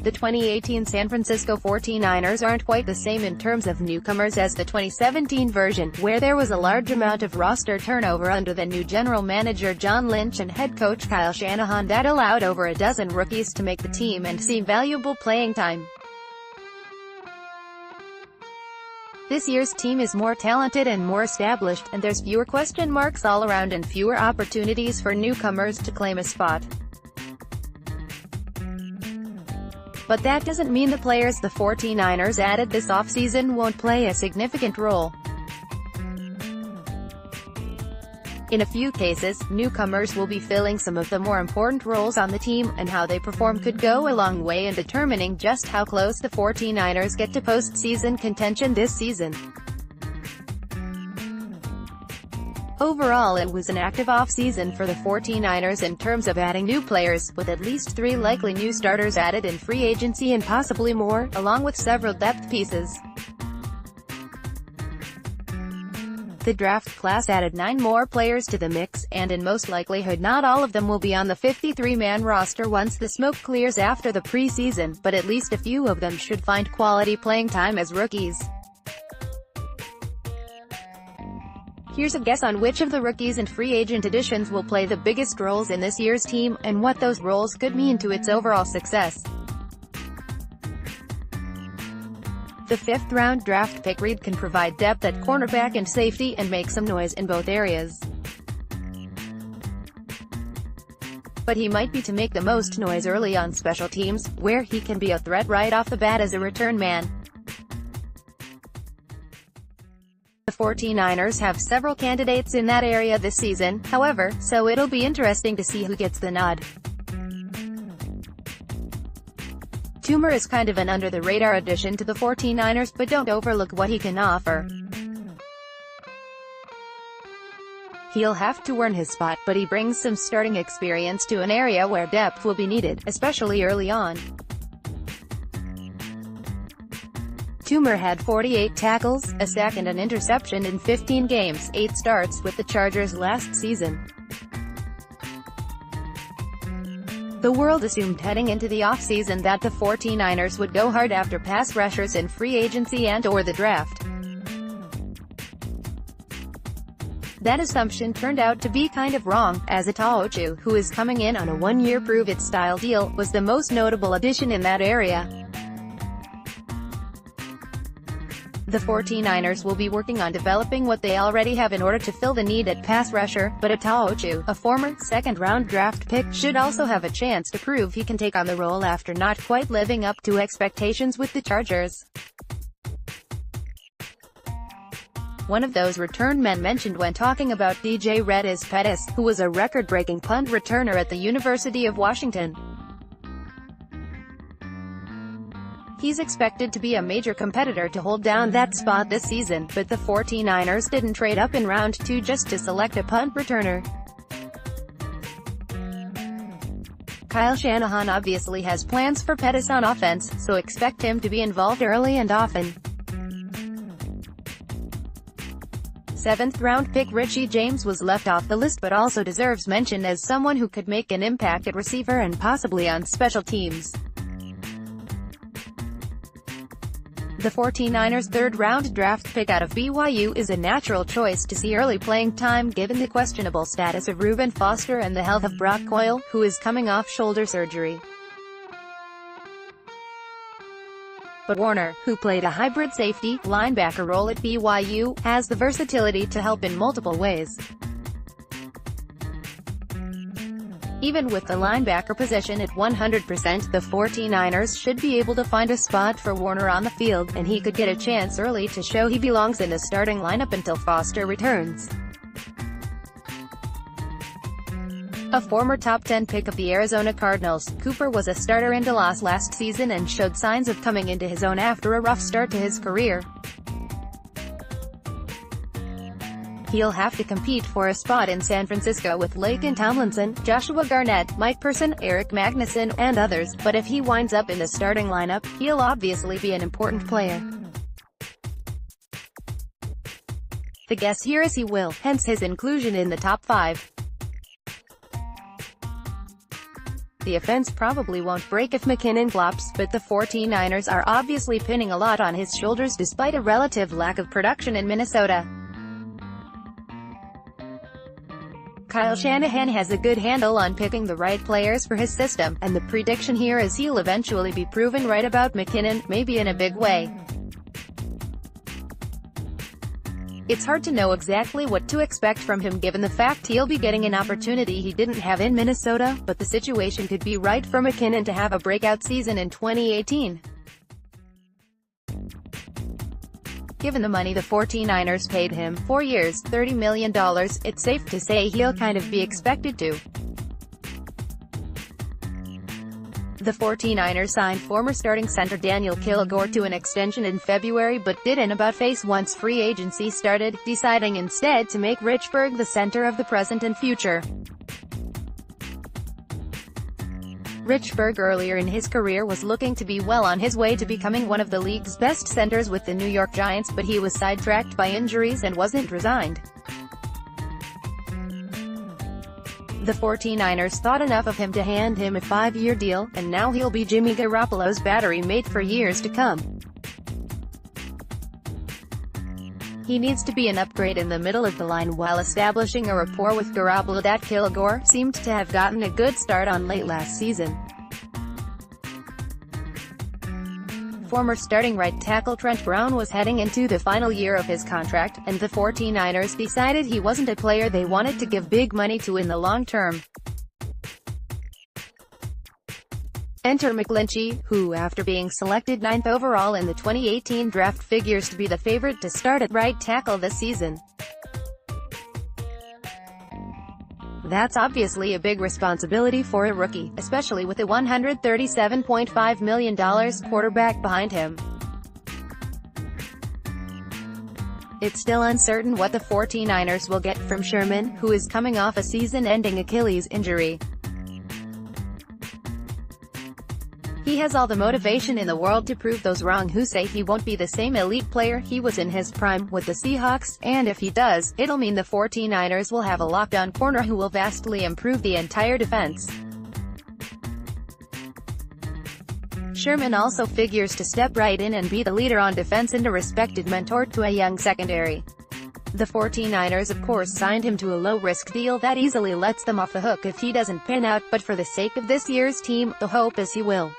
The 2018 San Francisco 49ers aren't quite the same in terms of newcomers as the 2017 version, where there was a large amount of roster turnover under the new general manager John Lynch and head coach Kyle Shanahan that allowed over a dozen rookies to make the team and see valuable playing time. This year's team is more talented and more established, and there's fewer question marks all around and fewer opportunities for newcomers to claim a spot. But that doesn't mean the players the 49ers added this offseason won't play a significant role. In a few cases, newcomers will be filling some of the more important roles on the team, and how they perform could go a long way in determining just how close the 49ers get to postseason contention this season. Overall, it was an active offseason for the 49ers in terms of adding new players, with at least 3 likely new starters added in free agency and possibly more, along with several depth pieces. The draft class added 9 more players to the mix, and in most likelihood not all of them will be on the 53-man roster once the smoke clears after the preseason, but at least a few of them should find quality playing time as rookies. Here's a guess on which of the rookies and free agent additions will play the biggest roles in this year's team, and what those roles could mean to its overall success. The 5th-round draft pick Reed can provide depth at cornerback and safety, and make some noise in both areas. But he might be to make the most noise early on special teams, where he can be a threat right off the bat as a return man. The 49ers have several candidates in that area this season, however, so it'll be interesting to see who gets the nod. Toomer is kind of an under-the-radar addition to the 49ers, but don't overlook what he can offer. He'll have to earn his spot, but he brings some starting experience to an area where depth will be needed, especially early on. Toomer had 48 tackles, a sack and an interception in 15 games, 8 starts with the Chargers last season. The world assumed heading into the offseason that the 49ers would go hard after pass rushers in free agency and/or the draft. That assumption turned out to be kind of wrong, as Adde, who is coming in on a 1-year prove-it-style deal, was the most notable addition in that area. The 49ers will be working on developing what they already have in order to fill the need at pass rusher, but Adde, a former second-round draft pick, should also have a chance to prove he can take on the role after not quite living up to expectations with the Chargers. One of those return men mentioned when talking about DJ Red is Pettis, who was a record-breaking punt returner at the University of Washington. He's expected to be a major competitor to hold down that spot this season, but the 49ers didn't trade up in round 2 just to select a punt returner. Kyle Shanahan obviously has plans for Pettis on offense, so expect him to be involved early and often. 7th-round pick Richie James was left off the list but also deserves mention as someone who could make an impact at receiver and possibly on special teams. The 49ers' 3rd-round draft pick out of BYU is a natural choice to see early playing time given the questionable status of Reuben Foster and the health of Brock Coyle, who is coming off shoulder surgery. But Warner, who played a hybrid safety, linebacker role at BYU, has the versatility to help in multiple ways. Even with the linebacker position at 100%, the 49ers should be able to find a spot for Warner on the field, and he could get a chance early to show he belongs in the starting lineup until Foster returns. A former top 10 pick of the Arizona Cardinals, Cooper was a starter in Dallas last season and showed signs of coming into his own after a rough start to his career. He'll have to compete for a spot in San Francisco with Laken Tomlinson, Joshua Garnett, Mike Person, Eric Magnuson, and others, but if he winds up in the starting lineup, he'll obviously be an important player. The guess here is he will, hence his inclusion in the top 5. the offense probably won't break if McKinnon flops, but the 49ers are obviously pinning a lot on his shoulders despite a relative lack of production in Minnesota. Kyle Shanahan has a good handle on picking the right players for his system, and the prediction here is he'll eventually be proven right about McKinnon, maybe in a big way. It's hard to know exactly what to expect from him given the fact he'll be getting an opportunity he didn't have in Minnesota, but the situation could be right for McKinnon to have a breakout season in 2018. Given the money the 49ers paid him, 4 years, $30 million, it's safe to say he'll kind of be expected to. The 49ers signed former starting center Daniel Kilgore to an extension in February but didn't about face once free agency started, deciding instead to make Richburg the center of the present and future. Richburg earlier in his career was looking to be well on his way to becoming one of the league's best centers with the New York Giants, but he was sidetracked by injuries and wasn't resigned. The 49ers thought enough of him to hand him a 5-year deal, and now he'll be Jimmy Garoppolo's battery mate for years to come. He needs to be an upgrade in the middle of the line while establishing a rapport with Garoppolo that Kilgore seemed to have gotten a good start on late last season. Former starting right tackle Trent Brown was heading into the final year of his contract, and the 49ers decided he wasn't a player they wanted to give big money to in the long term. Enter McGlinchey, who, after being selected 9th overall in the 2018 draft, figures to be the favorite to start at right tackle this season. That's obviously a big responsibility for a rookie, especially with a $137.5 million quarterback behind him. It's still uncertain what the 49ers will get from Sherman, who is coming off a season-ending Achilles injury. He has all the motivation in the world to prove those wrong who say he won't be the same elite player he was in his prime with the Seahawks, and if he does, it'll mean the 49ers will have a lockdown corner who will vastly improve the entire defense. Sherman also figures to step right in and be the leader on defense and a respected mentor to a young secondary. The 49ers of course signed him to a low-risk deal that easily lets them off the hook if he doesn't pan out, but for the sake of this year's team, the hope is he will.